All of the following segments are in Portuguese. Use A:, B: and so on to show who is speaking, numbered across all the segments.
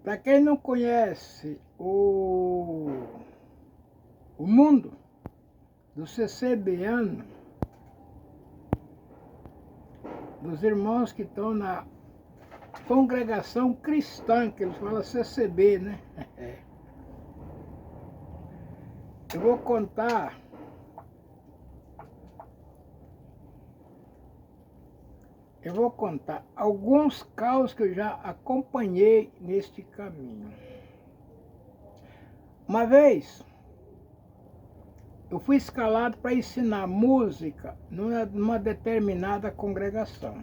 A: Para quem não conhece o mundo do CCBiano, dos irmãos que estão na congregação cristã, que eles falam CCB, né? Eu vou contar alguns caos que eu já acompanhei neste caminho. Uma vez, eu fui escalado para ensinar música numa determinada congregação.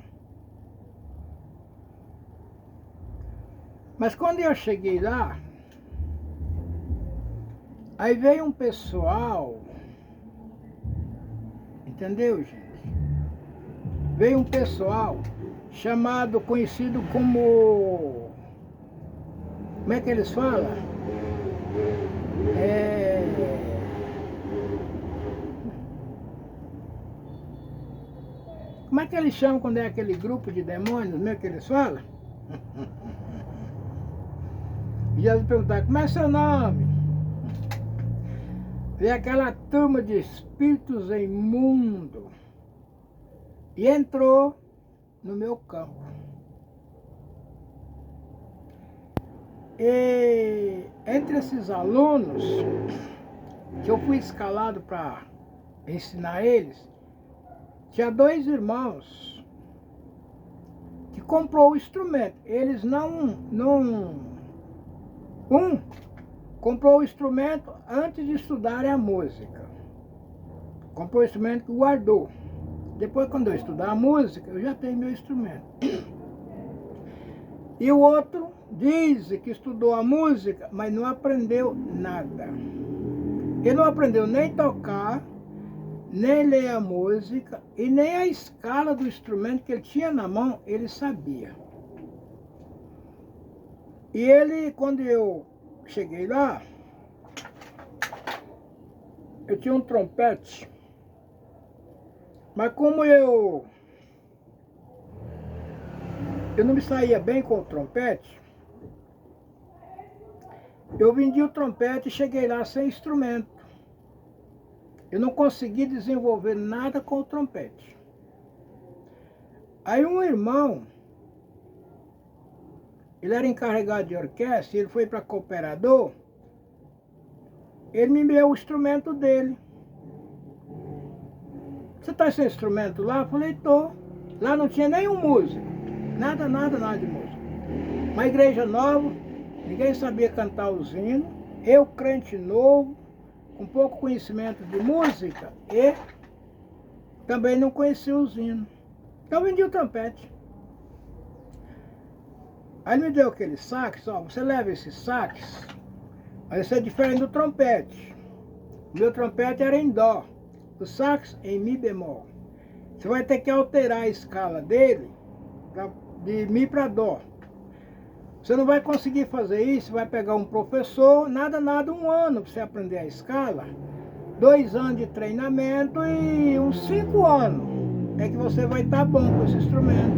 A: Mas quando eu cheguei lá, aí veio um pessoal, entendeu, gente? Veio um pessoal conhecido como é que eles falam? Como é que eles chamam quando é aquele grupo de demônios, mesmo que eles falam? E Jesus perguntava, como é seu nome? Veio aquela turma de espíritos imundos e entrou no meu campo. E entre esses alunos que eu fui escalado para ensinar eles, tinha dois irmãos que comprou o instrumento. Eles um comprou o instrumento antes de estudarem a música. Comprou o instrumento e guardou. Depois, quando eu estudar a música, eu já tenho meu instrumento. E o outro diz que estudou a música, mas não aprendeu nada. Ele não aprendeu nem tocar, nem ler a música, e nem a escala do instrumento que ele tinha na mão, ele sabia. E ele, quando eu cheguei lá, eu tinha um trompete, mas como eu não me saía bem com o trompete, eu vendi o trompete e cheguei lá sem instrumento. Eu não consegui desenvolver nada com o trompete. Aí um irmão, ele era encarregado de orquestra, ele foi para cooperador, ele me deu o instrumento dele. Você está sem instrumento lá? Eu falei, tô. Lá não tinha nenhum músico. Nada de música. Uma igreja nova, ninguém sabia cantar os hinos. Eu, crente novo, com pouco conhecimento de música, e também não conhecia os hinos. Então eu vendi o trompete. Aí ele me deu aquele sax, ó, você leva esse sax, mas isso é diferente do trompete. O meu trompete era em dó, o sax em mi bemol. Você vai ter que alterar a escala dele de mi para dó. Você não vai conseguir fazer isso, vai pegar um professor, nada, 1 ano para você aprender a escala, 2 anos de treinamento e uns 5 anos é que você vai estar bom com esse instrumento.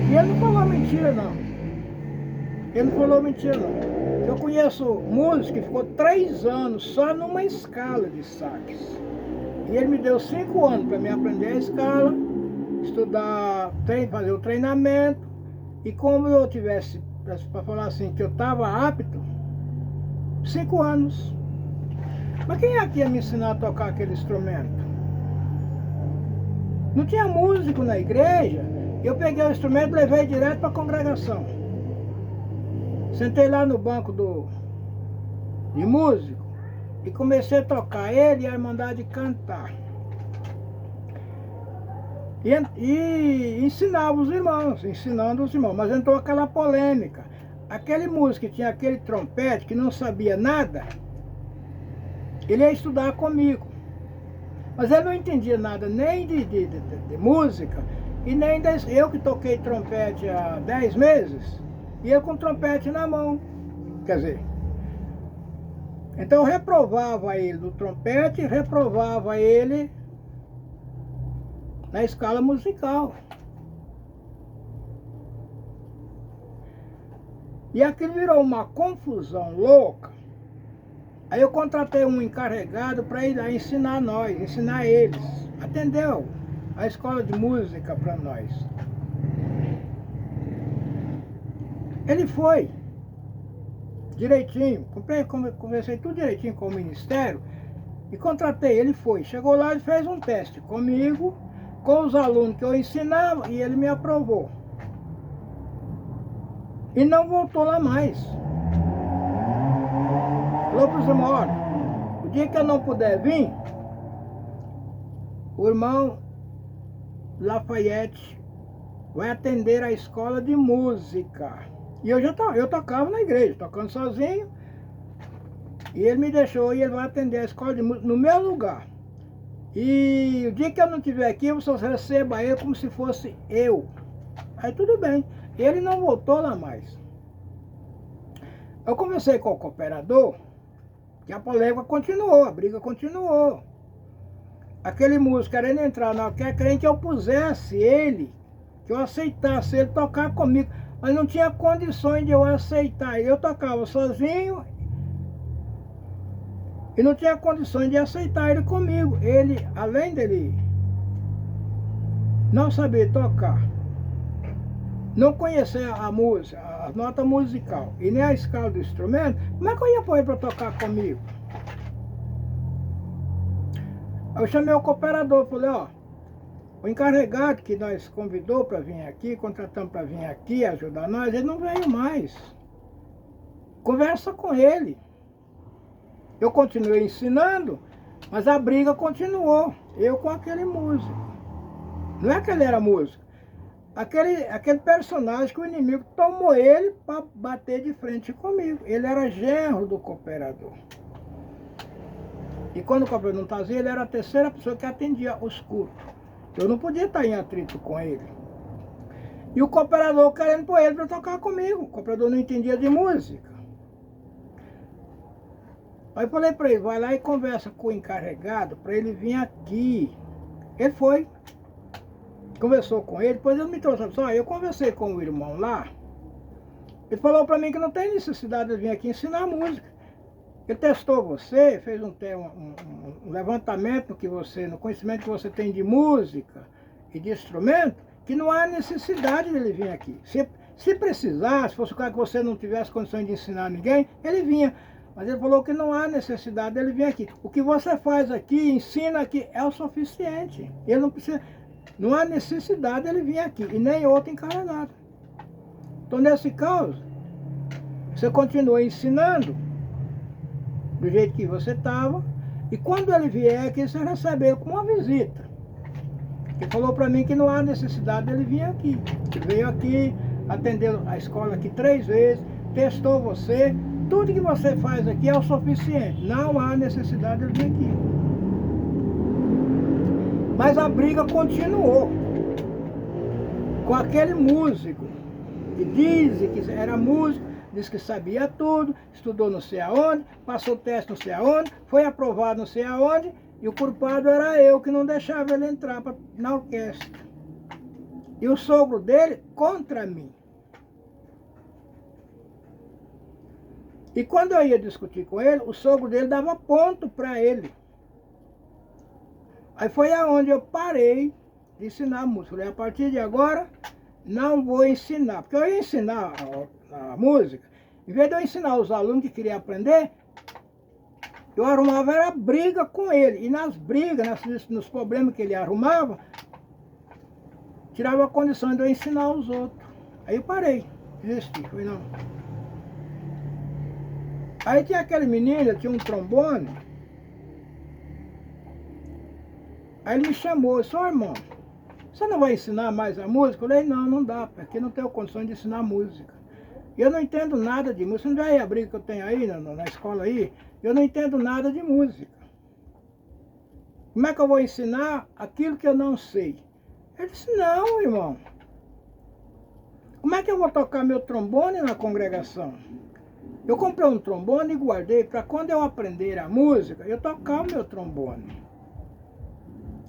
A: E ele não falou mentira, não. Ele não falou mentira, não. Eu conheço músico que ficou 3 anos só numa escala de sax. E ele me deu 5 anos para me aprender a escala, estudar, fazer o treinamento. E como eu tivesse, para falar assim, que eu estava apto, 5 anos. Mas quem é que ia me ensinar a tocar aquele instrumento? Não tinha músico na igreja. Eu peguei o instrumento e levei direto para a congregação. Sentei lá no banco de músico e comecei a tocar ele e a irmandade cantar. E ensinava os irmãos, ensinando os irmãos. Mas entrou aquela polêmica. Aquele músico que tinha aquele trompete, que não sabia nada, ele ia estudar comigo. Mas ele não entendia nada nem de música, e nem eu que toquei trompete há 10 meses, ia com o trompete na mão. Quer dizer, então eu reprovava ele do trompete, reprovava ele na escala musical. E aquilo virou uma confusão louca. Aí eu contratei um encarregado para ir lá ensinar nós, ensinar eles. Atendeu a escola de música para nós. Ele foi direitinho, conversei tudo direitinho com o ministério e contratei, ele foi. Chegou lá e fez um teste comigo, com os alunos que eu ensinava e ele me aprovou. E não voltou lá mais. Falou para os irmãos, olha, o dia que eu não puder vir, o irmão Lafayette vai atender a escola de música. E eu tocava na igreja, tocando sozinho. E ele me deixou e ele vai atender a escola de música no meu lugar. E o dia que eu não estiver aqui, você receba ele como se fosse eu. Aí tudo bem. Ele não voltou lá mais. Eu conversei com o cooperador, que a polêmica continuou, a briga continuou. Aquele músico querendo entrar na orquestra, querendo que eu pusesse ele, que eu aceitasse ele tocar comigo. Mas não tinha condições de eu aceitar. Eu tocava sozinho e não tinha condições de aceitar ele comigo. Ele, além dele não saber tocar, não conhecer a música, a nota musical e nem a escala do instrumento, como é que eu ia pôr ele para tocar comigo? Eu chamei o cooperador, falei, ó, o encarregado que nós convidou para vir aqui, contratamos para vir aqui ajudar nós, ele não veio mais. Conversa com ele. Eu continuei ensinando, mas a briga continuou. Eu com aquele músico. Não é que ele era músico. Aquele personagem que o inimigo tomou ele para bater de frente comigo. Ele era genro do cooperador. E quando o cooperador não estava, ele era a terceira pessoa que atendia os cultos. Eu não podia estar em atrito com ele. E o cooperador querendo pôr ele para tocar comigo. O cooperador não entendia de música. Aí eu falei para ele, vai lá e conversa com o encarregado para ele vir aqui. Ele foi. Conversou com ele, depois ele me trouxe. Só eu conversei com o irmão lá. Ele falou para mim que não tem necessidade de vir aqui ensinar música. Ele testou você, fez um levantamento no conhecimento que você tem de música e de instrumento, que não há necessidade dele vir aqui. Se precisar, se fosse o caso que você não tivesse condições de ensinar ninguém, ele vinha. Mas ele falou que não há necessidade dele vir aqui. O que você faz aqui, ensina aqui, é o suficiente. Ele não precisa, não há necessidade dele vir aqui, e nem outro encarregado. Então, nesse caso, você continua ensinando do jeito que você estava, e quando ele vier aqui, você recebe ele como uma visita. Ele falou para mim que não há necessidade dele vir aqui. Ele veio aqui, atendeu a escola aqui 3 vezes, testou você, tudo que você faz aqui é o suficiente. Não há necessidade dele vir aqui. Mas a briga continuou com aquele músico que diz que era músico, disse que sabia tudo, estudou não sei aonde, passou o teste não sei aonde, foi aprovado não sei aonde, e o culpado era eu que não deixava ele entrar na orquestra. E o sogro dele contra mim. E quando eu ia discutir com ele, o sogro dele dava ponto para ele. Aí foi aonde eu parei de ensinar música. Falei, a partir de agora, não vou ensinar. Porque eu ia ensinar a música, em vez de eu ensinar os alunos que queriam aprender, eu arrumava era briga com ele. E nas brigas, nos problemas que ele arrumava, tirava a condição de eu ensinar os outros. Aí eu parei, desisti, falei não. Aí tinha aquele menino, tinha um trombone. Aí ele me chamou, disse, irmão, você não vai ensinar mais a música? Eu falei, não dá, porque não tenho condições de ensinar música. Eu não entendo nada de música. Você não vê a briga que eu tenho aí na escola aí? Eu não entendo nada de música. Como é que eu vou ensinar aquilo que eu não sei? Ele disse, não, irmão. Como é que eu vou tocar meu trombone na congregação? Eu comprei um trombone e guardei para quando eu aprender a música, eu tocar o meu trombone.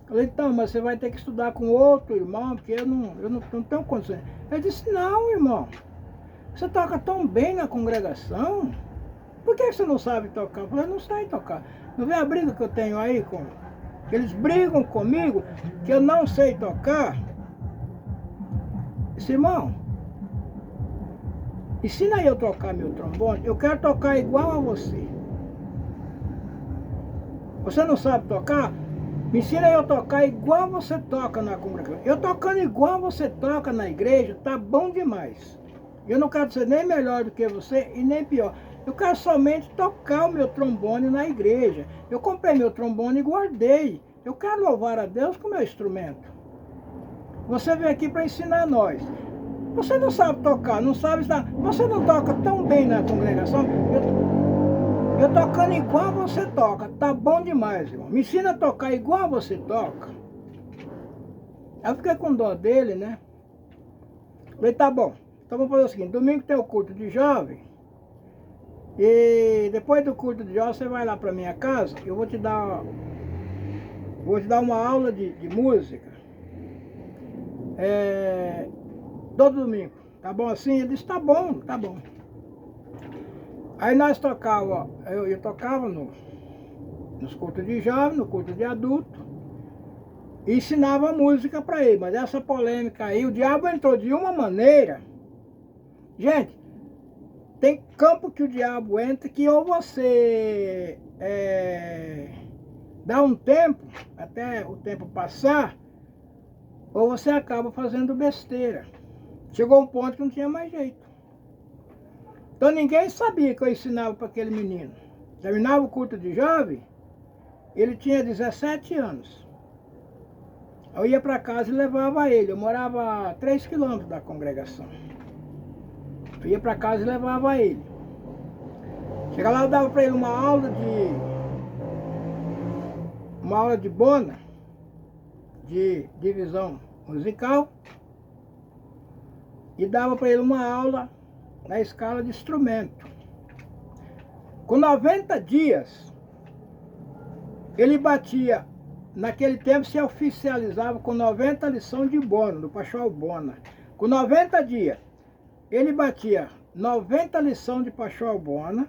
A: falei, então, mas você vai ter que estudar com outro irmão, porque eu não tenho condições. Ele disse, não, irmão, você toca tão bem na congregação, por que você não sabe tocar? Eu falei, não sei tocar. Não vê a briga que eu tenho aí com... Eles brigam comigo que eu não sei tocar. Disse, irmão, ensina aí eu tocar meu trombone, eu quero tocar igual a você. Você não sabe tocar? Me ensina aí eu tocar igual você toca na congregação. Eu tocando igual você toca na igreja, tá bom demais. Eu não quero ser nem melhor do que você e nem pior. Eu quero somente tocar o meu trombone na igreja. Eu comprei meu trombone e guardei. Eu quero louvar a Deus com o meu instrumento. Você veio aqui para ensinar a nós. Você não sabe tocar, não sabe estar. Você não toca tão bem na congregação. Eu tocando igual você toca, tá bom demais, irmão. Me ensina a tocar igual você toca. Aí eu fiquei com dó dele, né? Falei, tá bom. Então vamos fazer o seguinte, domingo tem o culto de jovem. E depois do culto de jovem, você vai lá para minha casa, eu vou te dar uma aula de música. Todo domingo. Tá bom assim? Ele disse, tá bom, tá bom. Aí nós tocava, eu tocava nos cultos de jovem, no culto de adulto, e ensinava música para ele. Mas essa polêmica aí, o diabo entrou de uma maneira. Gente, tem campo que o diabo entra que ou você dá um tempo, até o tempo passar, ou você acaba fazendo besteira. Chegou um ponto que não tinha mais jeito. Então ninguém sabia que eu ensinava para aquele menino. Terminava o culto de jovem, ele tinha 17 anos. Eu ia para casa e levava ele. Eu morava a 3 quilômetros da congregação. Eu ia para casa e levava ele. Chegava lá, eu dava para ele uma aula de bona, de divisão musical, e dava para ele uma aula na escala de instrumento. Com 90 dias, ele batia, naquele tempo se oficializava com 90 lições de bona, do Paschoal Bona. Com 90 dias, ele batia 90 lições de Paschoal Bona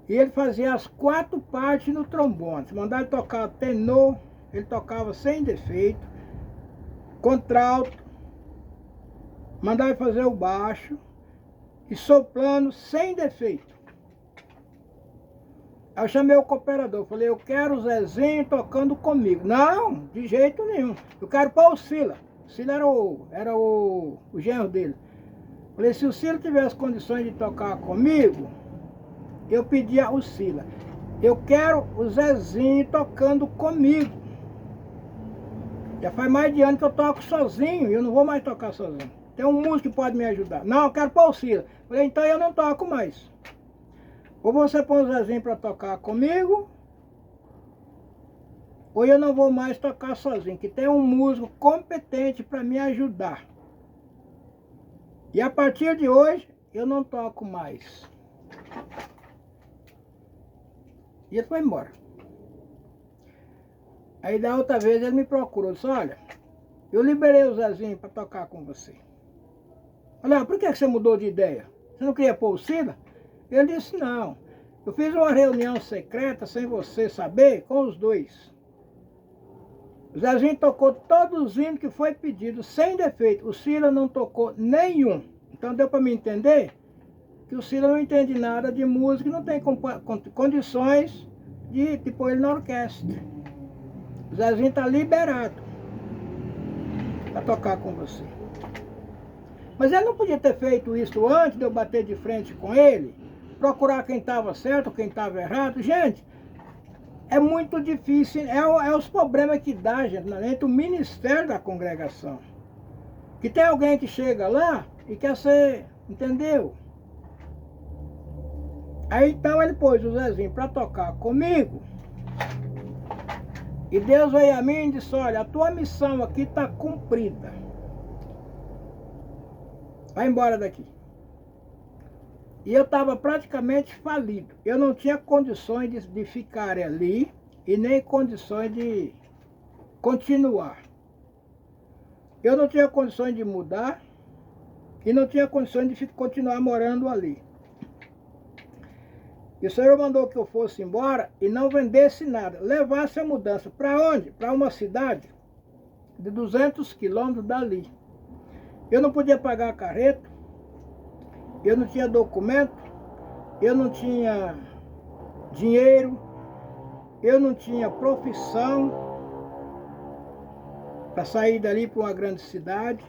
A: e ele fazia as 4 partes no trombone. Se mandar ele tocar tenor, ele tocava sem defeito, contralto, mandar ele fazer o baixo e soprano sem defeito. Aí eu chamei o cooperador, falei, eu quero o Zezinho tocando comigo. Não, de jeito nenhum. Eu quero pôr o Sila. O Sila era o genro dele. Falei, se o Sila tivesse condições de tocar comigo, eu pedia o Sila. Eu quero o Zezinho tocando comigo. Já faz mais de ano que eu toco sozinho e eu não vou mais tocar sozinho. Tem um músico que pode me ajudar. Não, eu quero pôr o Sila. Falei, então eu não toco mais. Ou você põe o Zezinho para tocar comigo, ou eu não vou mais tocar sozinho, que tem um músico competente para me ajudar. E a partir de hoje, eu não toco mais. E ele foi embora. Aí da outra vez ele me procurou, disse, olha, eu liberei o Zezinho para tocar com você. Olha, por que você mudou de ideia? Você não queria pôr o Sila? Ele disse, não. Eu fiz uma reunião secreta, sem você saber, com os dois. O Zezinho tocou todos os hinos que foi pedido, sem defeito. O Sila não tocou nenhum. Então deu para me entender que o Sila não entende nada de música e não tem condições de pôr ele na orquestra. O Zezinho está liberado para tocar com você. Mas ele não podia ter feito isso antes de eu bater de frente com ele, procurar quem estava certo, quem estava errado. Gente, é muito difícil, é os problemas que dá, gente, entre o ministério da congregação. Que tem alguém que chega lá e quer ser, entendeu? Aí então ele pôs o Zezinho para tocar comigo. E Deus veio a mim e disse, olha, a tua missão aqui está cumprida. Vai embora daqui. E eu estava praticamente falido. Eu não tinha condições de ficar ali e nem condições de continuar. Eu não tinha condições de mudar e não tinha condições de continuar morando ali. E o Senhor mandou que eu fosse embora e não vendesse nada, levasse a mudança. Para onde? Para uma cidade de 200 quilômetros dali. Eu não podia pagar a carreta, eu não tinha documento, eu não tinha dinheiro, eu não tinha profissão para sair dali para uma grande cidade.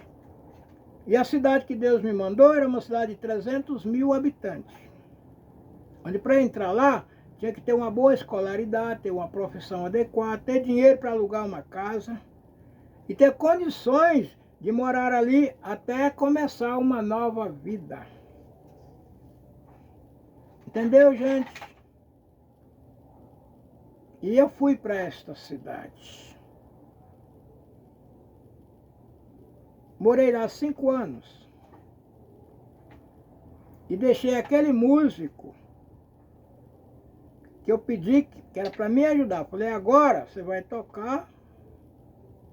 A: E a cidade que Deus me mandou era uma cidade de 300 mil habitantes. Onde para entrar lá, tinha que ter uma boa escolaridade, ter uma profissão adequada, ter dinheiro para alugar uma casa e ter condições de morar ali até começar uma nova vida. Entendeu, gente? E eu fui para esta cidade. Morei lá 5 anos. E deixei aquele músico que eu pedi, que era para me ajudar. Falei, agora você vai tocar,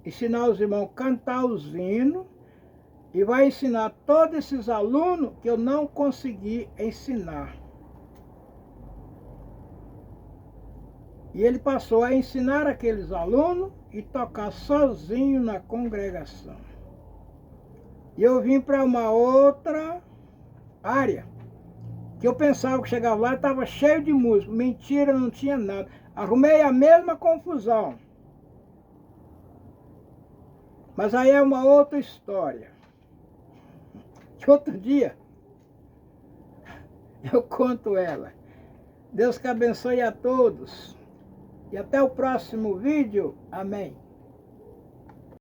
A: ensinar os irmãos a cantar os hinos e vai ensinar todos esses alunos que eu não consegui ensinar. E ele passou a ensinar aqueles alunos e tocar sozinho na congregação. E eu vim para uma outra área, que eu pensava que chegava lá e estava cheio de música. Mentira, não tinha nada. Arrumei a mesma confusão. Mas aí é uma outra história. Que outro dia eu conto ela. Deus que abençoe a todos. E até o próximo vídeo. Amém.